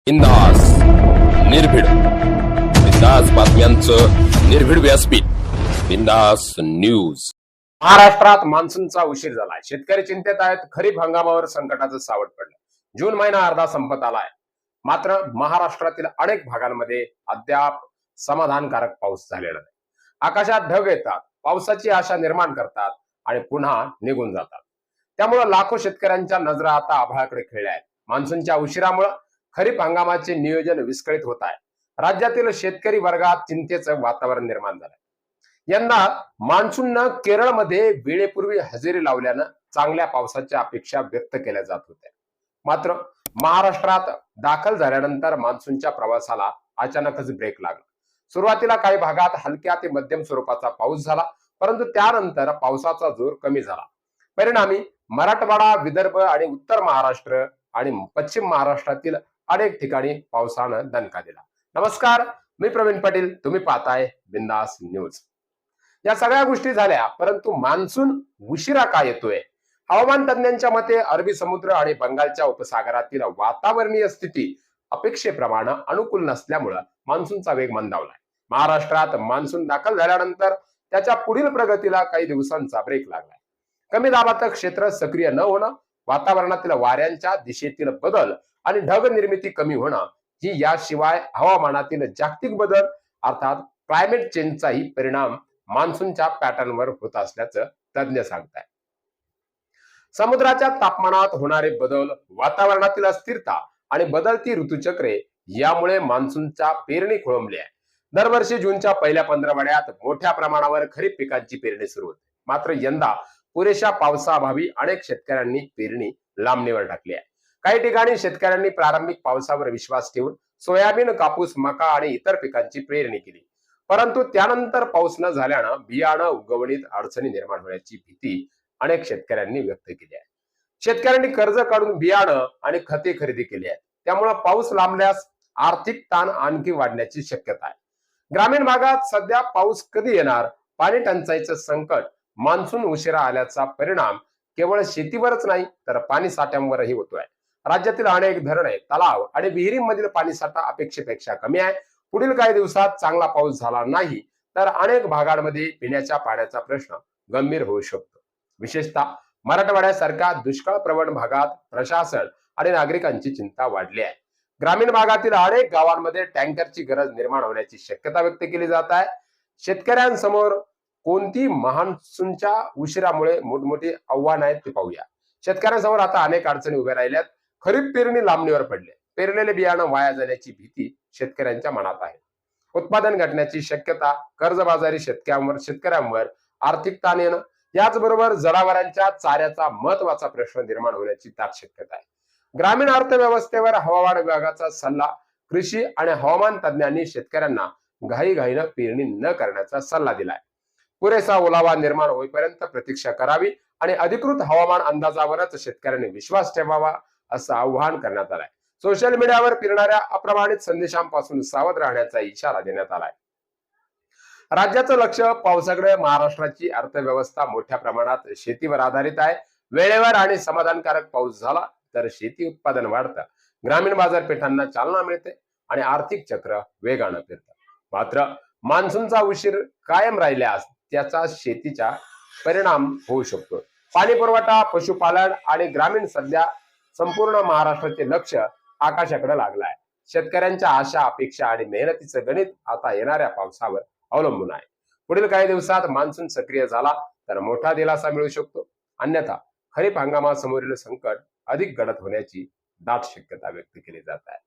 बिंदास निर्भीड बिंदास बातम्यांचं निर्भीड व्यासपीठ बिंदास न्यूज। महाराष्ट्रात मान्सूनचा उशीर झालाय, शेतकरी चिंतेत आहेत। खरीप हंगामावर संकटाचं सावट पडलं। जून महिना अर्धा संपत आलाय, मात्र महाराष्ट्रातील अनेक भागांमध्ये अद्याप समाधानकारक पाऊस झालेला नाही। आकाशात ढग येतात, पावसाची आशा निर्माण करतात आणि पुन्हा निघून जातात। त्यामुळे लाखो शेतकऱ्यांच्या नजरा आता आभाळाकडे खिळल्या आहेत। मान्सूनच्या उशिरामुळे खरीप हंगामाचे नियोजन विस्कळीत होत आहे। राज्यातील शेतकरी वर्गात चिंतेचं वातावरण निर्माण झालंय। यंदा मान्सूननं केरळमध्ये वेळेपूर्वी हजेरी लावल्यानं चांगल्या पावसाच्या अपेक्षा व्यक्त केल्या जात होत्या। मात्र महाराष्ट्रात दाखल झाल्यानंतर मान्सूनच्या प्रवासाला अचानकच ब्रेक लागला। सुरुवातीला काही भागात हलक्या ते मध्यम स्वरूपाचा पाऊस झाला, परंतु त्यानंतर पावसाचा जोर कमी झाला। परिणामी मराठवाडा, विदर्भ आणि उत्तर महाराष्ट्र आणि पश्चिम महाराष्ट्रातील अनेक ठिकाणी पावसानं दणका दिला। नमस्कार, मी प्रवीण पाटील, तुम्ही पाहताय बिंदास न्यूज। या सगळ्या गोष्टी झाल्या, परंतु मान्सून उशिरा का येतोय? हवामान तज्ञांच्या मते अरबी समुद्र आणि बंगालच्या उपसागरातील वातावरणीय स्थिती अपेक्षेप्रमाणे अनुकूल नसल्यामुळे मान्सूनचा वेग मंदावलाय। महाराष्ट्रात मान्सून दाखल झाल्यानंतर त्याच्या पुढील प्रगतीला काही दिवसांचा ब्रेक लागलाय। कमी दाबाचं क्षेत्र सक्रिय न होणं, वातावरणातील वाऱ्यांच्या दिशेतील बदल आणि ढग निर्मिती कमी होणं ही याशिवाय हवामानातील जागतिक बदल अर्थात क्लायमेट चेंजचाही परिणाम मान्सूनच्या पॅटर्नवर होत असल्याचं तज्ञ सांगतायत। समुद्राच्या तापमानात होणारे बदल, वातावरणातील अस्थिरता आणि बदलती ऋतुचक्रे यामुळे मान्सूनच्या पेरणी खोळंबली आहे। दरवर्षी जूनच्या पहिल्या 15 आठवड्यात मोठ्या प्रमाणावर खरीप पिकांची पेरणी सुरू होते। मात्र यंदा पुरेशा पावसाअभावी अनेक शेतकऱ्यांनी पेरणी लांबणीवर टाकली आहे। काही ठिकाणी शेतकऱ्यांनी प्रारंभिक पावसावर विश्वास ठेवून सोयाबीन, कापूस, मका आणि इतर पिकांची पेरणी केली, परंतु त्यानंतर पाऊस न झाल्यानं बियाणं उगवणीत अडचणी निर्माण होण्याची भीती अनेक शेतकऱ्यांनी व्यक्त केली आहे। शेतकऱ्यांनी कर्ज काढून बियाणं आणि खते खरेदी केली आहे, त्यामुळे पाऊस लांबल्यास आर्थिक ताण आणखी वाढण्याची शक्यता आहे। ग्रामीण भागात सध्या पाऊस कधी येणार, पाणी टंचाईचं संकट, मान्सून उशिरा आल्याचा परिणाम केवळ शेतीवरच नाही तर पाणी साठ्यांवरही होतोय। राज्यातील अनेक धरणे, तलाव आणि विहिरींमधील पाणीसाठा अपेक्षेपेक्षा कमी आहे। पुढील काही दिवसात चांगला पाऊस झाला नाही तर अनेक भागांमध्ये पिण्याच्या पाण्याचा प्रश्न गंभीर होऊ शकतो। विशेषतः मराठवाड्यासारख्या दुष्काळ प्रवण भागात प्रशासन आणि नागरिकांची चिंता वाढली आहे। ग्रामीण भागातील अनेक गावांमध्ये टँकरची गरज निर्माण होण्याची शक्यता व्यक्त केली जात आहे। शेतकऱ्यांसमोर कोणती मान्सूनच्या उशिरामुळे मोठमोठी आव्हानं आहेत ते पाहूया। शेतकऱ्यांसमोर आता अनेक अडचणी उभ्या राहिल्यात। खरीप पेरणी लांबणीवर पडले, पेरलेले बियाणं वाया जाण्याची भीती शेतकऱ्यांच्या मनात आहे। उत्पादन घटण्याची शक्यता, कर्जबाजारी शेतकऱ्यांवर आर्थिक ताण येणं, याचबरोबर जनावरांच्या चाऱ्याचा महत्वाचा प्रश्न निर्माण होण्याची दाट शक्यता आहे। ग्रामीण अर्थव्यवस्थेवर हवामान विभागाचा सल्ला, कृषी आणि हवामान तज्ञांनी शेतकऱ्यांना घाईघाईनं पेरणी न करण्याचा सल्ला दिलाय। पुरेसा ओलावा निर्माण होईपर्यंत प्रतीक्षा करावी आणि अधिकृत हवामान अंदाजावरच शेतकऱ्यांनी विश्वास ठेवावा असं आवाहन करण्यात आलंय। सोशल मीडियावर फिरणाऱ्या अप्रमाणित संदेशांपासून सावध राहण्याचा इशारा देण्यात आलाय। राज्याचं लक्ष पावसाकडे। महाराष्ट्राची अर्थव्यवस्था मोठ्या प्रमाणात शेतीवर आधारित आहे। वेळेवर आणि समाधानकारक पाऊस झाला तर शेती उत्पादन वाढतं, ग्रामीण बाजारपेठांना चालना मिळते आणि आर्थिक चक्र वेगानं फिरतं। मात्र मान्सूनचा उशीर कायम राहिल्यास त्याचा शेतीचा परिणाम होऊ शकतो। पाणी पुरवठा, पशुपालन आणि ग्रामीण सध्या संपूर्ण महाराष्ट्राचे लक्ष आकाशाकडे लागलं आहे। शेतकऱ्यांच्या आशा, अपेक्षा आणि मेहनतीचं गणित आता येणाऱ्या पावसावर अवलंबून आहे। पुढील काही दिवसात मान्सून सक्रिय झाला तर मोठा दिलासा मिळू शकतो, अन्यथा खरीप हंगामासमोरील संकट अधिक गडद होण्याची दाट शक्यता व्यक्त केली जात आहे।